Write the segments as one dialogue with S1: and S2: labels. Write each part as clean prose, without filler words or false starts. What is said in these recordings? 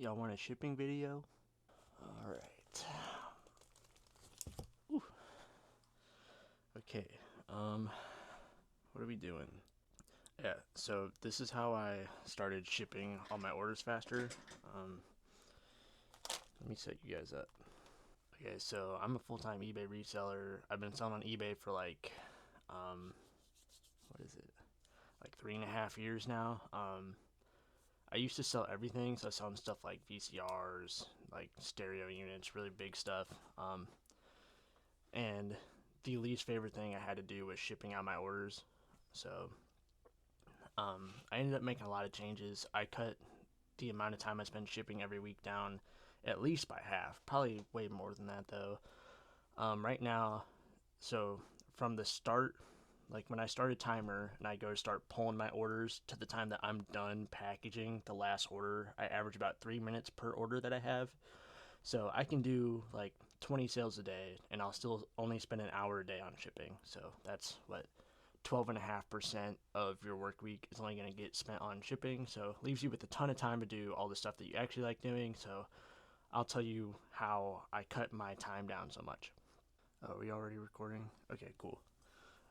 S1: Y'all want a shipping video? Alright. Okay, what are we doing? Yeah, so this is how I started shipping all my orders faster. Let me set you guys up. Okay, so I'm a full-time eBay reseller. I've been selling on eBay for like, what is it? Like 3.5 years now. I used to sell everything, so I was selling stuff like VCRs, like stereo units, really big stuff. And the least favorite thing I had to do was shipping out my orders. So I ended up making a lot of changes. I cut the amount of time I spend shipping every week down at least by half, probably way more than that though. Right now, so from the start, like when I start a timer and I go to start pulling my orders to the time that I'm done packaging the last order, I average about 3 minutes per order that I have. So I can do like 20 sales a day and I'll still only spend an hour a day on shipping. So that's what 12.5% of your work week is only going to get spent on shipping. So it leaves you with a ton of time to do all the stuff that you actually like doing. So I'll tell you how I cut my time down so much. Oh, are we already recording? Okay, cool.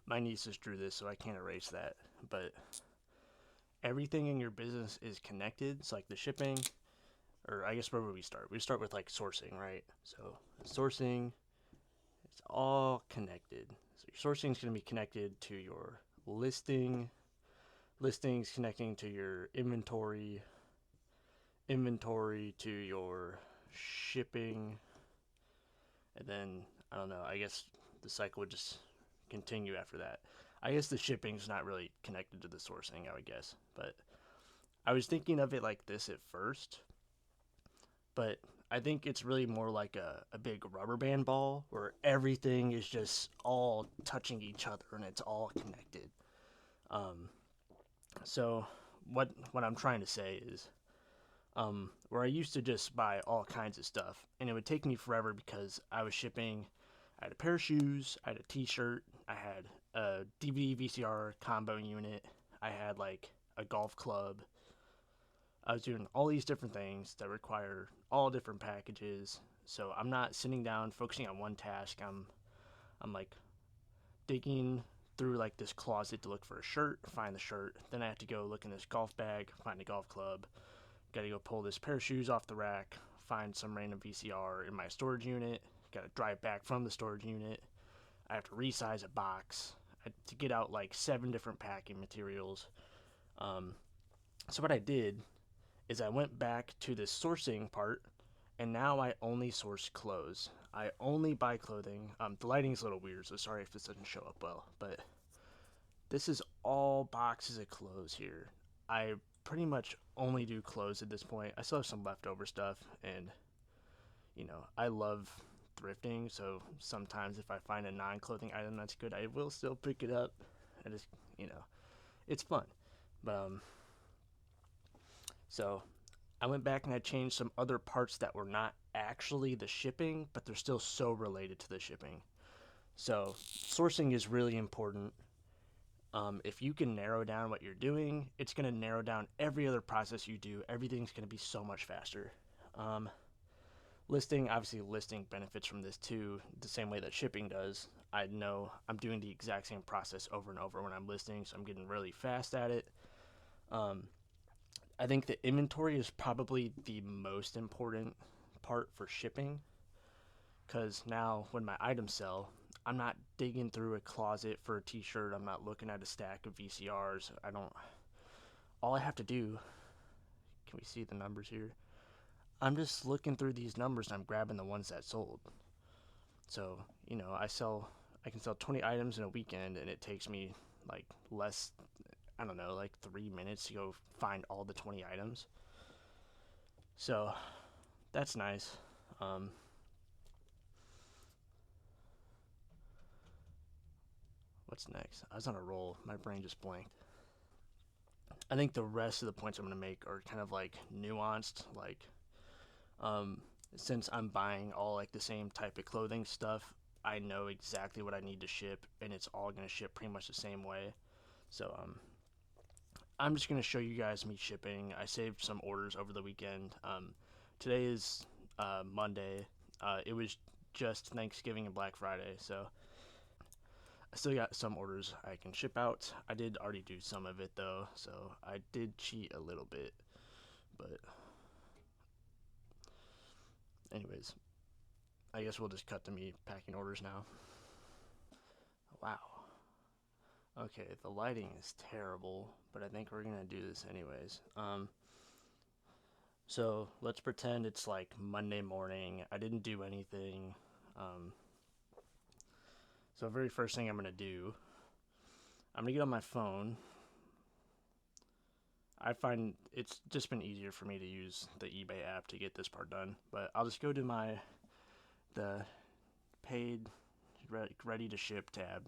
S1: My niece just drew this, so I can't erase that. But everything in your business is connected. It's like the shipping, or I guess where would we start? We start with like sourcing, right? So sourcing, it's all connected. So your sourcing is going to be connected to your listing, listings connecting to your inventory, inventory to your shipping, and then I don't know, I guess the cycle would just continue after that. I guess the shipping's not really connected to the sourcing, I would guess. But I was thinking of it like this at first, but I think it's really more like a big rubber band ball where everything is just all touching each other and it's all connected. Um, so what I'm trying to say is, where I used to just buy all kinds of stuff and it would take me forever because I was shipping. I had a pair of shoes, I had a T-shirt, I had a DVD VCR combo unit, I had like a golf club. I was doing all these different things that require all different packages. So I'm not sitting down focusing on one task. I'm like digging through like this closet to look for a shirt, find the shirt. Then I have to go look in this golf bag, find a golf club. Got to go pull this pair of shoes off the rack, find some random VCR in my storage unit. Got to drive back from the storage unit. I have to resize a box to get out like 7 different packing materials. So what I did is I went back to the sourcing part, and now I only source clothes. I only buy clothing. The lighting's a little weird, so sorry if this doesn't show up well, but this is all boxes of clothes here. I pretty much only do clothes at this point. I still have some leftover stuff, and I love thrifting, so sometimes if I find a non-clothing item that's good, I will still pick it up. I just, it's fun. But so I went back and I changed some other parts that were not actually the shipping, but they're still so related to the shipping. So sourcing is really important. If you can narrow down what you're doing, it's going to narrow down every other process you do. Everything's going to be so much faster. Listing, obviously, listing benefits from this too, the same way that shipping does. I know I'm doing the exact same process over and over when I'm listing, so I'm getting really fast at it. I think the inventory is probably the most important part for shipping, because now when my items sell, I'm not digging through a closet for a t-shirt. I'm not looking at a stack of VCRs. All I have to do, can we see the numbers here? I'm just looking through these numbers and I'm grabbing the ones that sold. So, I can sell 20 items in a weekend and it takes me like less, I don't know, like 3 minutes to go find all the 20 items. So that's nice. What's next? I was on a roll. My brain just blanked. I think the rest of the points I'm going to make are kind of like nuanced. Like, since I'm buying all like the same type of clothing stuff, I know exactly what I need to ship, and it's all going to ship pretty much the same way. So, I'm just going to show you guys me shipping. I saved some orders over the weekend. today is Monday. It was just Thanksgiving and Black Friday, so I still got some orders I can ship out. I did already do some of it though, so I did cheat a little bit. But anyways, I guess we'll just cut to me packing orders now. Wow. Okay, the lighting is terrible, but I think we're gonna do this anyways. So let's pretend it's like Monday morning. I didn't do anything. So very first thing I'm gonna do, I'm gonna get on my phone. I find it's just been easier for me to use the eBay app to get this part done, but I'll just go to the paid ready to ship tab.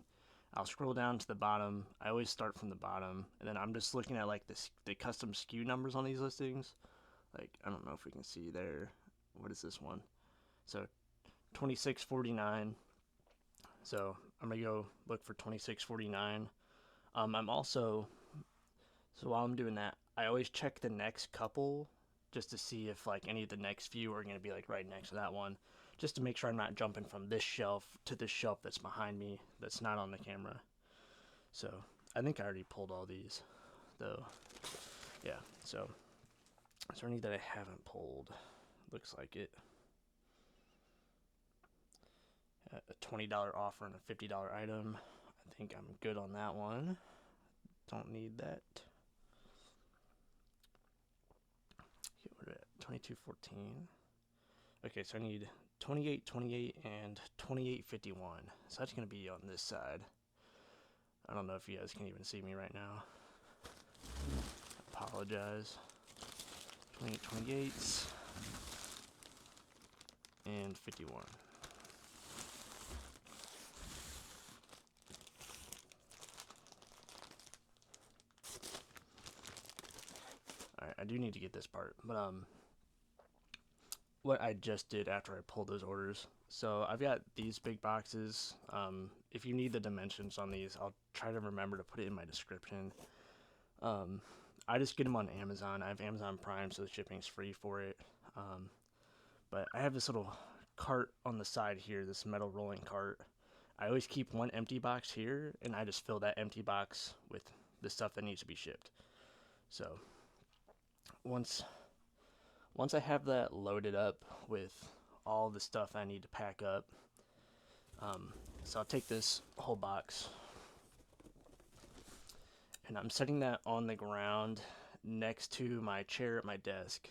S1: I'll scroll down to the bottom. I always start from the bottom, and then I'm just looking at like the custom SKU numbers on these listings. Like, I don't know if we can see there. What is this one? So 2649. So I'm gonna go look for 2649. I'm also, so while I'm doing that, I always check the next couple just to see if like any of the next few are gonna be like right next to that one, just to make sure I'm not jumping from this shelf to this shelf that's behind me that's not on the camera. So I think I already pulled all these though. Yeah, so is there any that I haven't pulled? Looks like it. A $20 offer and a $50 item. I think I'm good on that one. Don't need that. Okay, what are we at? 2214. Okay, so I need 2828 and 2851. So that's gonna be on this side. I don't know if you guys can even see me right now. Apologize. 2828 and 51. Alright, I do need to get this part, but what I just did after I pulled those orders. So I've got these big boxes. If you need the dimensions on these, I'll try to remember to put it in my description. I just get them on Amazon. I have Amazon Prime, so the shipping's free for it. But I have this little cart on the side here, this metal rolling cart. I always keep one empty box here, and I just fill that empty box with the stuff that needs to be shipped. So once I have that loaded up with all the stuff I need to pack up, so I'll take this whole box and I'm setting that on the ground next to my chair at my desk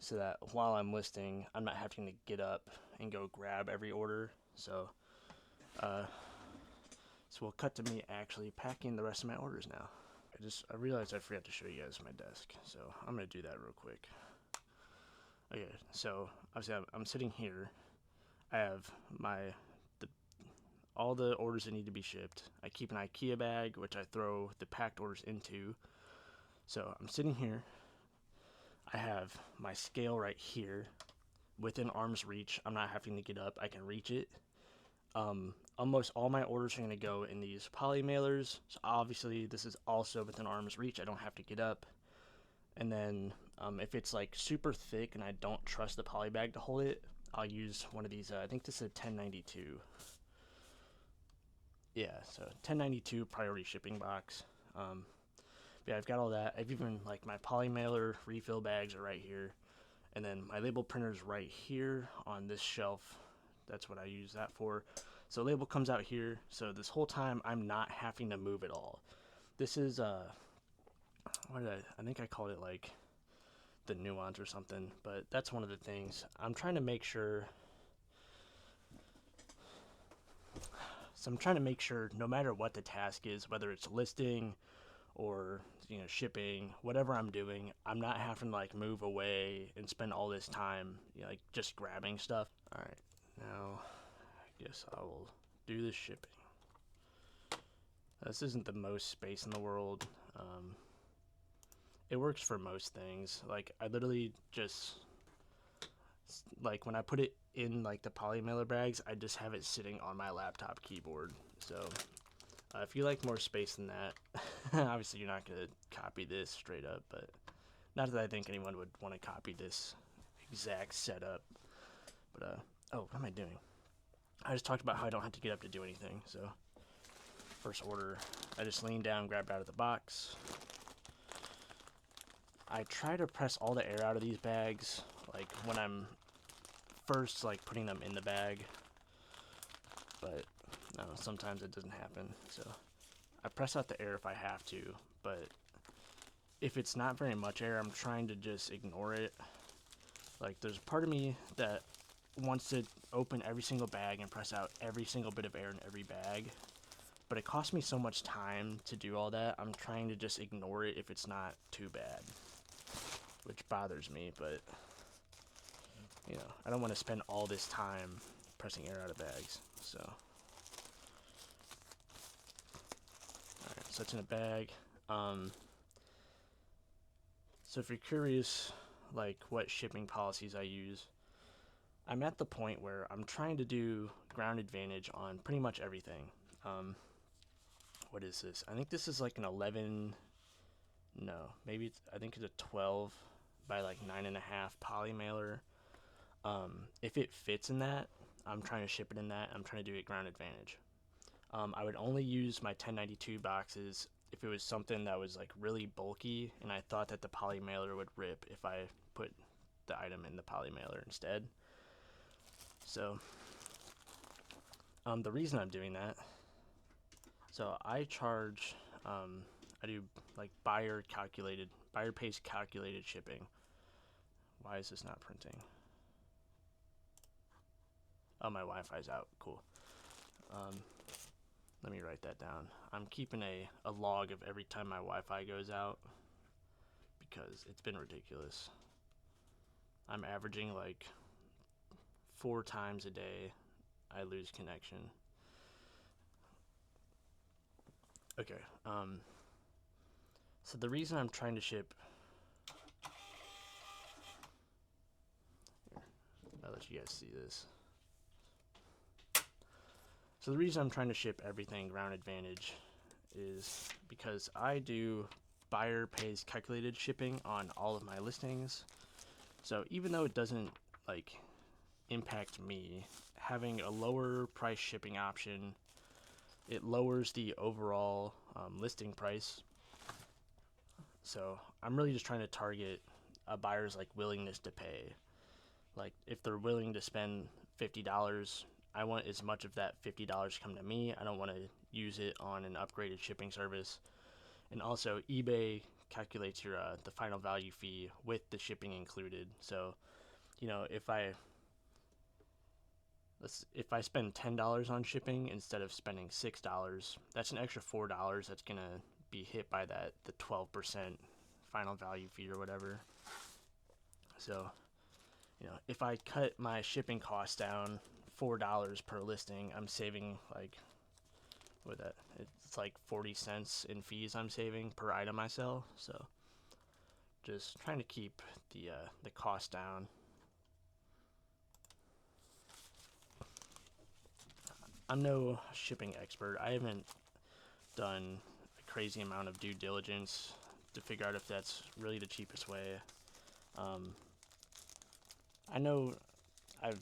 S1: so that while I'm listing, I'm not having to get up and go grab every order. So we'll cut to me actually packing the rest of my orders now. I realized I forgot to show you guys my desk, so I'm gonna do that real quick. Okay, so obviously I'm sitting here. I have all the orders that need to be shipped. I keep an IKEA bag, which I throw the packed orders into. So I'm sitting here. I have my scale right here within arm's reach. I'm not having to get up. I can reach it. Almost all my orders are going to go in these poly mailers. So obviously this is also within arm's reach. I don't have to get up. And then if it's like super thick and I don't trust the poly bag to hold it, I'll use one of these. I think this is a 1092. Yeah, so 1092 priority shipping box. Yeah, I've got all that. I've even like my poly mailer refill bags are right here, and then my label printer's right here on this shelf. That's what I use that for. So label comes out here. So this whole time I'm not having to move at all. This is I think I called it like the nuance or something, but that's one of the things I'm trying to make sure. So I'm trying to make sure no matter what the task is, whether it's listing or shipping, whatever I'm doing, I'm not having to like move away and spend all this time like just grabbing stuff. All right, now I guess I will do the shipping. This isn't the most space in the world. It works for most things. Like I literally just like when I put it in like the poly mailer bags, I just have it sitting on my laptop keyboard. So if you like more space than that, obviously you're not gonna copy this straight up, but not that I think anyone would want to copy this exact setup. But oh, what am I doing? I just talked about how I don't have to get up to do anything. So first order, I just lean down, grab it out of the box. I try to press all the air out of these bags, like when I'm first like putting them in the bag, but no, sometimes it doesn't happen. So I press out the air if I have to, but if it's not very much air, I'm trying to just ignore it. Like there's a part of me that wants to open every single bag and press out every single bit of air in every bag, but it costs me so much time to do all that. I'm trying to just ignore it if it's not too bad, which bothers me, but you know, I don't want to spend all this time pressing air out of bags. So alright, so it's in a bag. So if you're curious like what shipping policies I use, I'm at the point where I'm trying to do ground advantage on pretty much everything. What is this? I think this is like an 11, no, maybe I think it's a 12 by like 9.5 poly mailer. If it fits in that, I'm trying to ship it in that. I'm trying to do it ground advantage. I would only use my 1092 boxes if it was something that was like really bulky and I thought that the poly mailer would rip if I put the item in the poly mailer instead. So the reason I'm doing that, so I charge, I do like buyer pays calculated shipping. Why is this not printing? Oh, my Wi-Fi's out. Cool. Let me write that down. I'm keeping a log of every time my Wi-Fi goes out because it's been ridiculous. I'm averaging like 4 times a day I lose connection. Okay. So the reason I'm trying to ship, here, I'll let you guys see this. So the reason I'm trying to ship everything ground advantage is because I do buyer pays calculated shipping on all of my listings. So even though it doesn't like impact me, having a lower price shipping option, it lowers the overall listing price. So I'm really just trying to target a buyer's like willingness to pay. Like if they're willing to spend $50, I want as much of that $50 come to me. I don't want to use it on an upgraded shipping service. And also eBay calculates your the final value fee with the shipping included. So, you know, if I spend $10 on shipping instead of spending $6, that's an extra $4 that's gonna be hit by the 12% final value fee or whatever. So, you know, if I cut my shipping costs down $4 per listing, I'm saving like it's like 40 cents in fees I'm saving per item I sell. So just trying to keep the cost down. I'm no shipping expert. I haven't done a crazy amount of due diligence to figure out if that's really the cheapest way. I know I've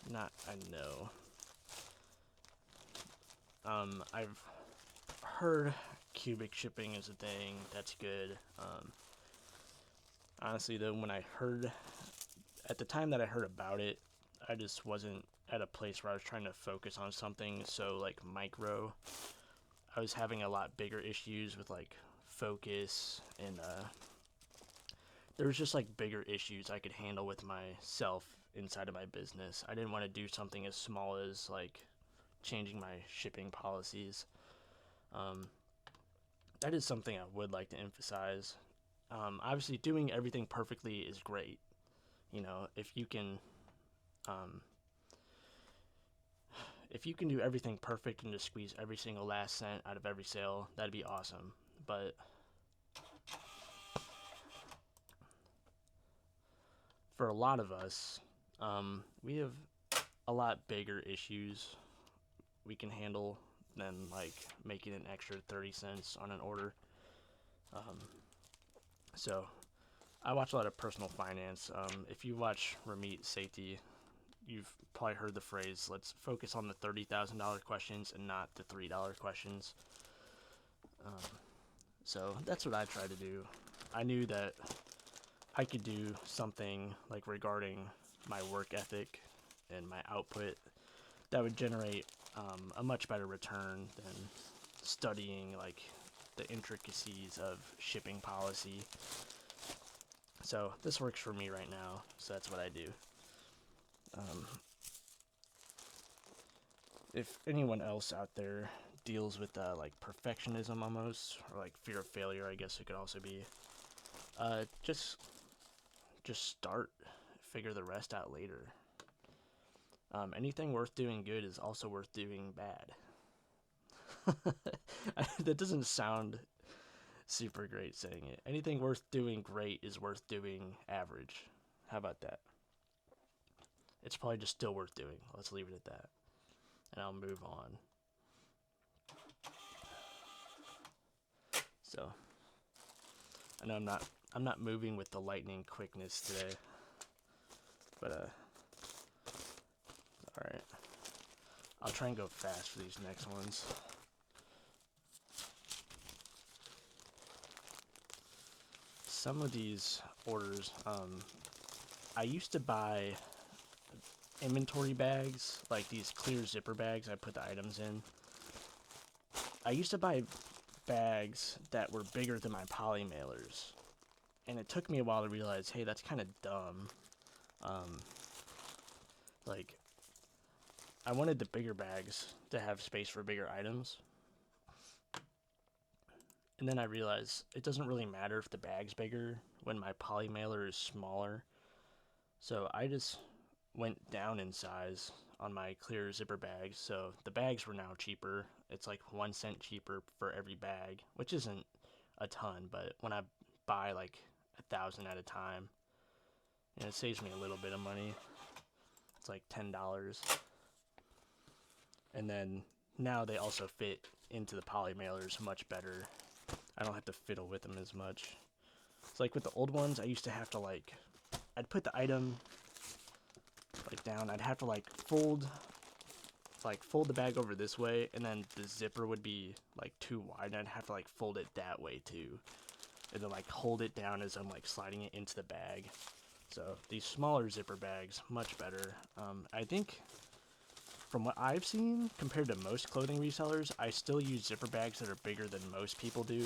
S1: not I know I've heard cubic shipping is a thing that's good. Honestly though, at the time that I heard about it, I just wasn't at a place where I was trying to focus on something so like micro. I was having a lot bigger issues with like focus and there was just like bigger issues I could handle with myself inside of my business. I didn't want to do something as small as like changing my shipping policies. That is something I would like to emphasize. Obviously doing everything perfectly is great. You know, if you can do everything perfect and just squeeze every single last cent out of every sale, that'd be awesome. But for a lot of us, we have a lot bigger issues we can handle than like making an extra 30 cents on an order. So I watch a lot of personal finance. If you watch Ramit Sethi, you've probably heard the phrase, let's focus on the $30,000 questions and not the $3 questions. So that's what I try to do. I knew that I could do something like regarding my work ethic and my output that would generate a much better return than studying like the intricacies of shipping policy. So this works for me right now, so that's what I do. If anyone else out there deals with like perfectionism almost, or like fear of failure, I guess it could also be, just start, figure the rest out later. Anything worth doing good is also worth doing bad. That doesn't sound super great saying it. Anything worth doing great is worth doing average. How about that? It's probably just still worth doing. Let's leave it at that. And I'll move on. So, I know I'm not moving with the lightning quickness today. But alright. I'll try and go fast for these next ones. Some of these orders, I used to buy inventory bags, like these clear zipper bags I put the items in. I used to buy bags that were bigger than my poly mailers, and it took me a while to realize, hey, that's kind of dumb. Like, I wanted the bigger bags to have space for bigger items, and then I realized it doesn't really matter if the bag's bigger when my poly mailer is smaller. So I just went down in size on my clear zipper bags, so the bags were now cheaper. It's like 1 cent cheaper for every bag, which isn't a ton, but when I buy like 1,000 at a time, and it saves me a little bit of money. It's like $10. And then now they also fit into the poly mailers much better. I don't have to fiddle with them as much. It's like with the old ones, I used to have to like, I'd put the item like down, I'd have to like fold the bag over this way, and then the zipper would be like too wide, and I'd have to like fold it that way too, and then like hold it down as I'm like sliding it into the bag. So these smaller zipper bags, much better. I think from what I've seen, compared to most clothing resellers, I still use zipper bags that are bigger than most people do.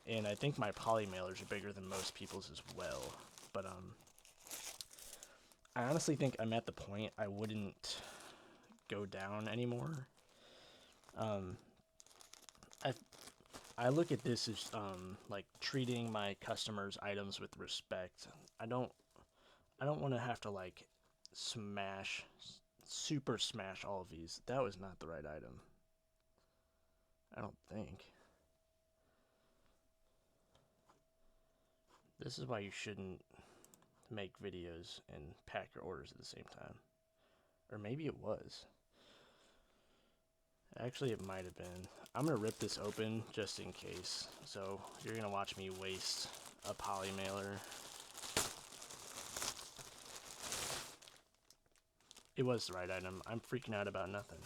S1: And I think my poly mailers are bigger than most people's as well. But I honestly think I'm at the point I wouldn't go down anymore. I look at this as like treating my customers' items with respect. I don't want to have to like super smash all of these. That was not the right item. I don't think. This is why you shouldn't make videos and pack your orders at the same time. Or maybe it was. Actually, it might have been. I'm going to rip this open just in case. So, you're going to watch me waste a poly mailer. It was the right item. I'm freaking out about nothing.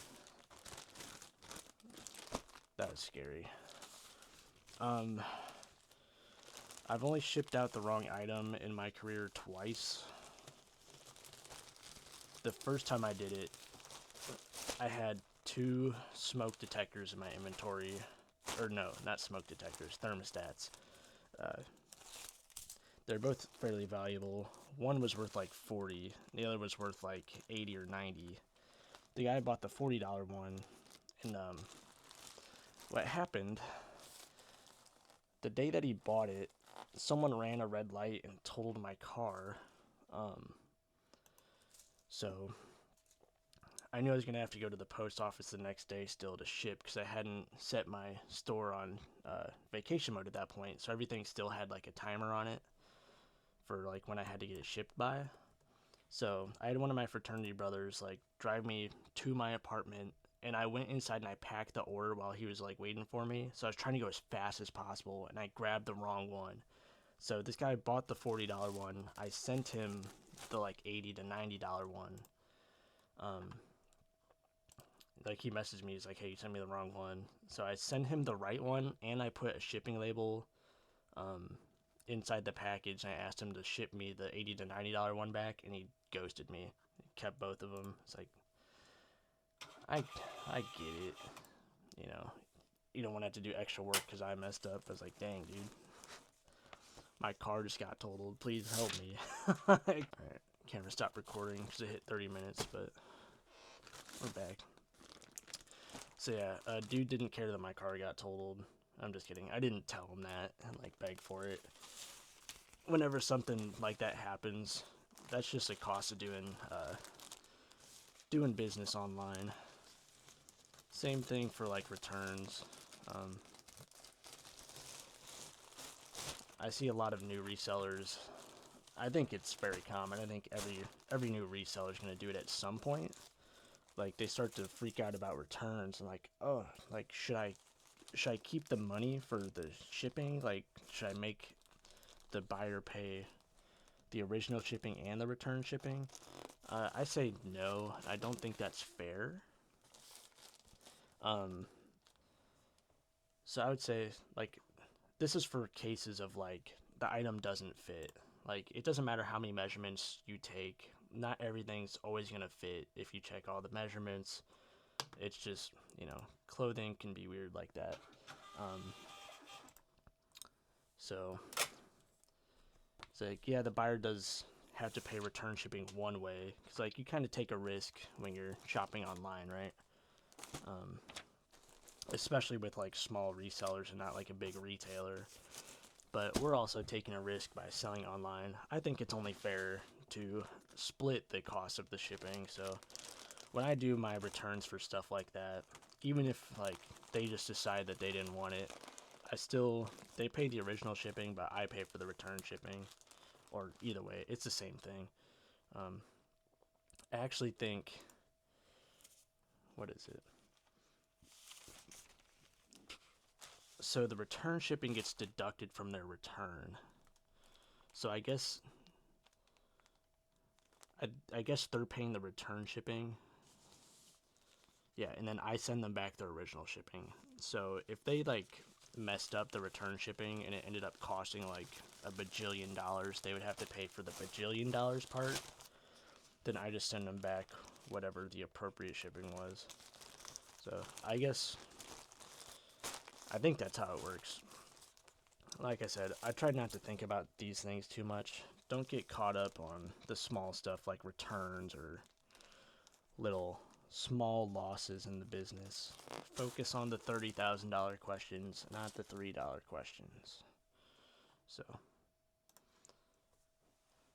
S1: That was scary. I've only shipped out the wrong item in my career twice. The first time I did it, I had 2 smoke detectors in my inventory. Or no, not smoke detectors, thermostats. They're both fairly valuable. One was worth like $40, the other was worth like $80 or $90. The guy bought the $40 one, and what happened, the day that he bought it, someone ran a red light and totaled my car. So I knew I was going to have to go to the post office the next day still to ship, because I hadn't set my store on vacation mode at that point, so everything still had like a timer on it for like when I had to get it shipped by. So I had one of my fraternity brothers like drive me to my apartment, and I went inside and I packed the order while he was like waiting for me. So I was trying to go as fast as possible, and I grabbed the wrong one. So this guy bought the $40 one. I sent him the like $80 to $90 one. Like he messaged me, he's like, hey, you sent me the wrong one. So I sent him the right one, and I put a shipping label inside the package, and I asked him to ship me the $80 to $90 one back, and he ghosted me. He kept both of them. It's like, I get it. You know, you don't want to have to do extra work because I messed up. I was like, dang, dude. My car just got totaled. Please help me. Alright, camera stopped recording because it hit 30 minutes, but we're back. So yeah, dude didn't care that my car got totaled. I'm just kidding. I didn't tell him that and like beg for it. Whenever something like that happens, that's just a cost of doing business online. Same thing for like returns. I see a lot of new resellers. I think it's very common. I think every new reseller is going to do it at some point. Like they start to freak out about returns and like, oh, like should I keep the money for the shipping? Like should I make the buyer pay the original shipping and the return shipping? I say no. I don't think that's fair. So I would say like this is for cases of like the item doesn't fit. Like it doesn't matter how many measurements you take. Not everything's always gonna fit if you check all the measurements. It's just, you know, clothing can be weird like that. So it's like, yeah, the buyer does have to pay return shipping one way, because like you kind of take a risk when you're shopping online, right? Especially with like small resellers and not like a big retailer. But we're also taking a risk by selling online. I think it's only fair to split the cost of the shipping. So when I do my returns for stuff like that, even if like they just decide that they didn't want it, they pay the original shipping, but I pay for the return shipping. Or either way, it's the same thing. I actually think, what is it? So the return shipping gets deducted from their return. So I guess they're paying the return shipping. Yeah, and then I send them back their original shipping. So if they like messed up the return shipping and it ended up costing like $1 bajillion, they would have to pay for the $1 bajillion part. Then I just send them back whatever the appropriate shipping was. So I think that's how it works. Like I said, I try not to think about these things too much. Don't get caught up on the small stuff like returns or little small losses in the business. Focus on the $30,000 questions, not the $3 questions. So,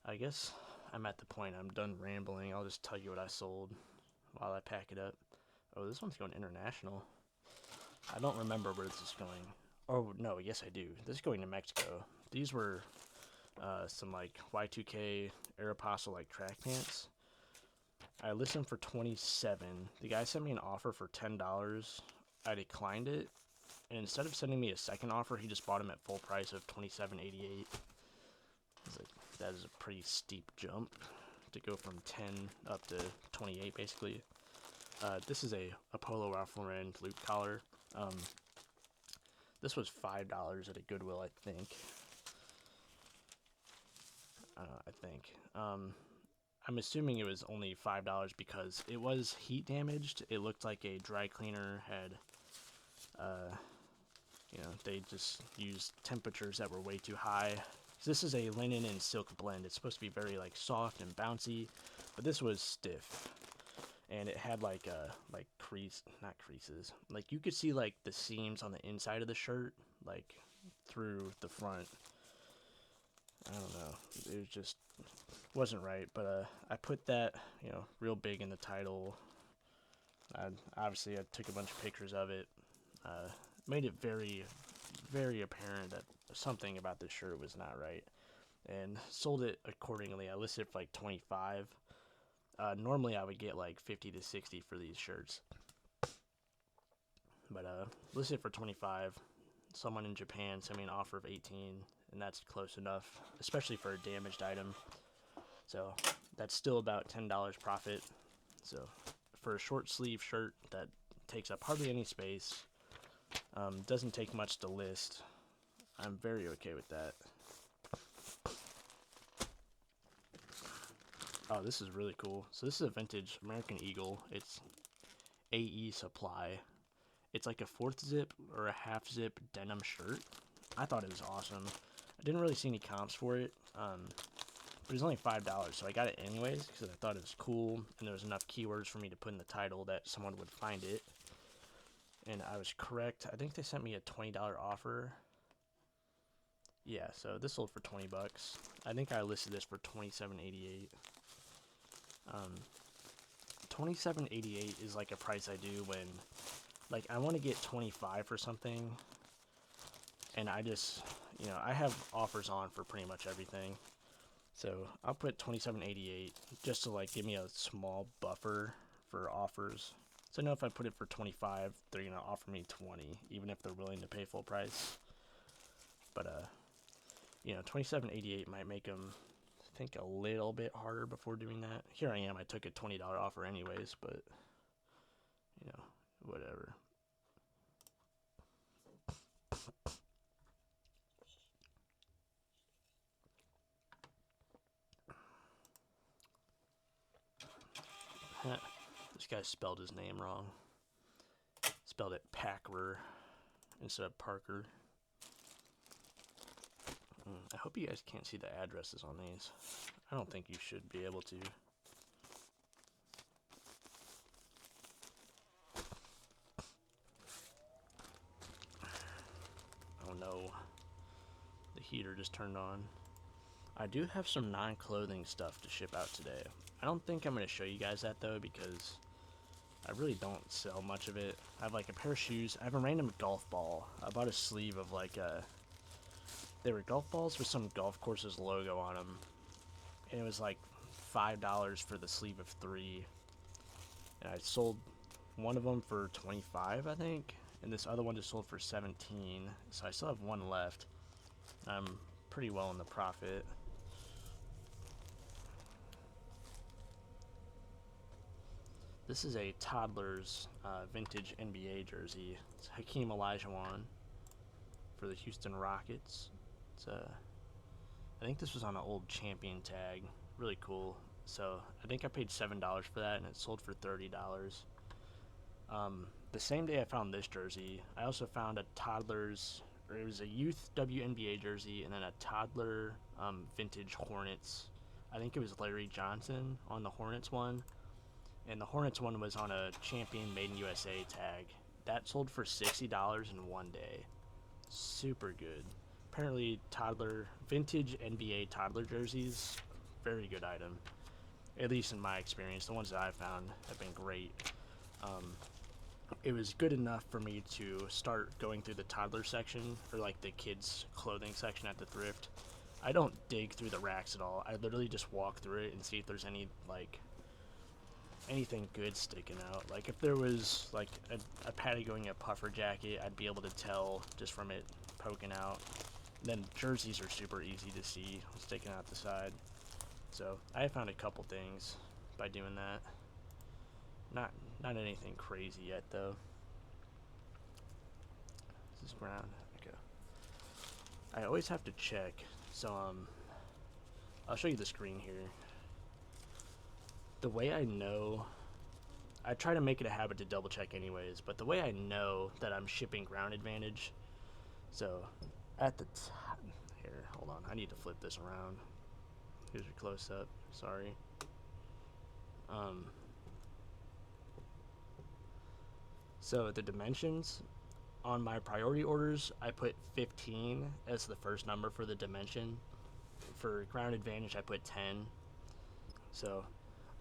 S1: I guess I'm at the point I'm done rambling. I'll just tell you what I sold while I pack it up. Oh, this one's going international. I don't remember where this is going. Oh, no, yes I do. This is going to Mexico. These were some like Y2K Aeropostale like track pants. I listed them for $27. The guy sent me an offer for $10. I declined it, and instead of sending me a second offer, he just bought them at full price of $27.88. Like, that is a pretty steep jump to go from 10 up to 28 basically. This is a Polo Ralph Lauren loop collar. This was $5 at a Goodwill, I think. I'm assuming it was only $5 because it was heat damaged. It looked like a dry cleaner had, they just used temperatures that were way too high. This is a linen and silk blend. It's supposed to be very like soft and bouncy, but this was stiff. And it had like not creases. Like you could see like the seams on the inside of the shirt, like through the front. I don't know. It just wasn't right. But I put that, real big in the title. Obviously, I took a bunch of pictures of it. Made it very, very apparent that something about this shirt was not right, and sold it accordingly. I listed it for like $25. Normally I would get like $50 to $60 for these shirts, but listed for $25. Someone in Japan sent me an offer of $18. and that's close enough, especially for a damaged item. So that's still about $10 profit. So for a short sleeve shirt that takes up hardly any space, doesn't take much to list, I'm very okay with that. Oh, this is really cool. So this is a vintage American Eagle. It's AE Supply. It's like a 4th zip or a half zip denim shirt. I thought it was awesome. I didn't really see any comps for it, but it was only $5, so I got it anyways because I thought it was cool and there was enough keywords for me to put in the title that someone would find it. And I was correct. I think they sent me a $20 offer. Yeah, so this sold for 20 bucks. I think I listed this for $27.88. $27.88 is like a price I do when, like, I want to get 25 for something, and I just, you know, I have offers on for pretty much everything. So I'll put $27.88 just to like give me a small buffer for offers. So I know if I put it for 25, they're gonna offer me 20, even if they're willing to pay full price. But you know, $27.88 might make them think a little bit harder before doing that. Here I am, I took a $20 offer anyways, but you know, whatever. This guy spelled his name wrong. Spelled it Packer instead of Parker. I hope you guys can't see the addresses on these. I don't think you should be able to. Oh no. The heater just turned on. I do have some non-clothing stuff to ship out today. I don't think I'm going to show you guys that though because I really don't sell much of it. I have like a pair of shoes. I have a random golf ball. I bought a sleeve of like they were golf balls with some golf course's logo on them. And it was like $5 for the sleeve of 3. And I sold one of them for 25, I think. And this other one just sold for 17. So I still have one left. I'm pretty well in the profit. This is a toddler's vintage NBA jersey. It's Hakeem Olajuwon for the Houston Rockets. It's I think this was on an old champion tag. Really cool. So I think I paid $7 for that, and it sold for $30. The same day I found this jersey, I also found a toddler's, or it was a youth WNBA jersey, and then a toddler vintage Hornets. I think it was Larry Johnson on the Hornets one. And the Hornets one was on a Champion Made in USA tag. That sold for $60 in one day. Super good. Apparently, vintage NBA toddler jerseys, very good item. At least in my experience, the ones that I found have been great. It was good enough for me to start going through the toddler section, or like the kids' clothing section at the thrift. I don't dig through the racks at all. I literally just walk through it and see if there's any like anything good sticking out. Like if there was like a patty going a puffer jacket, I'd be able to tell just from it poking out. And then jerseys are super easy to see sticking out the side. So I found a couple things by doing that. Not anything crazy yet though. This is brown. Okay. I always have to check. So I'll show you the screen here. The way I know, I try to make it a habit to double check anyways, but the way I know that I'm shipping Ground Advantage, so at the top, here, hold on, I need to flip this around. Here's your close up, sorry. So the dimensions on my priority orders, I put 15 as the first number for the dimension. For Ground Advantage, I put 10. So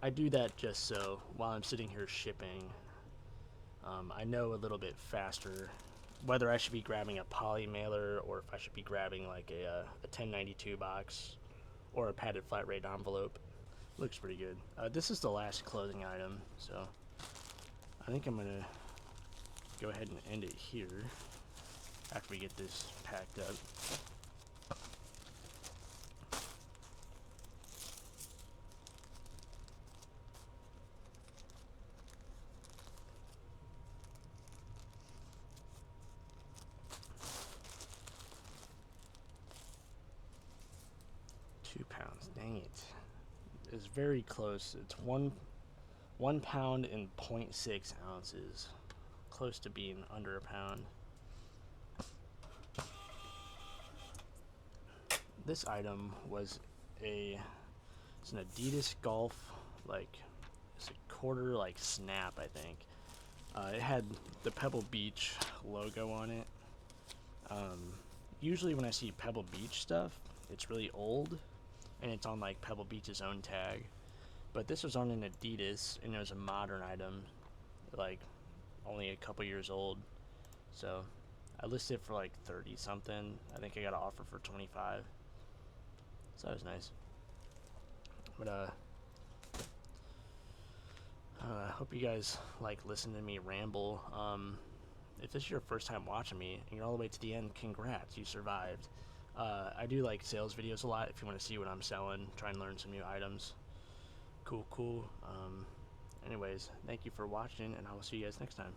S1: I do that just so while I'm sitting here shipping, I know a little bit faster whether I should be grabbing a poly mailer or if I should be grabbing like a 1092 box or a padded flat rate envelope. Looks pretty good. This is the last clothing item, so I think I'm gonna go ahead and end it here after we get this packed up. 2 pounds. Dang it. It's very close. It's 1 pound and 0.6 ounces. Close to being under a pound. This item was it's an Adidas Golf, like, it's a quarter, like, snap, I think. It had the Pebble Beach logo on it. Usually when I see Pebble Beach stuff, it's really old, and it's on, like, Pebble Beach's own tag. But this was on an Adidas, and it was a modern item, like, only a couple years old. So I listed it for, like, 30 something. I think I got an offer for 25. So that was nice. But I hope you guys like listening to me ramble. If this is your first time watching me and you're all the way to the end, congrats, you survived. I do like sales videos a lot if you want to see what I'm selling, try and learn some new items. Cool. Anyways, thank you for watching, and I will see you guys next time.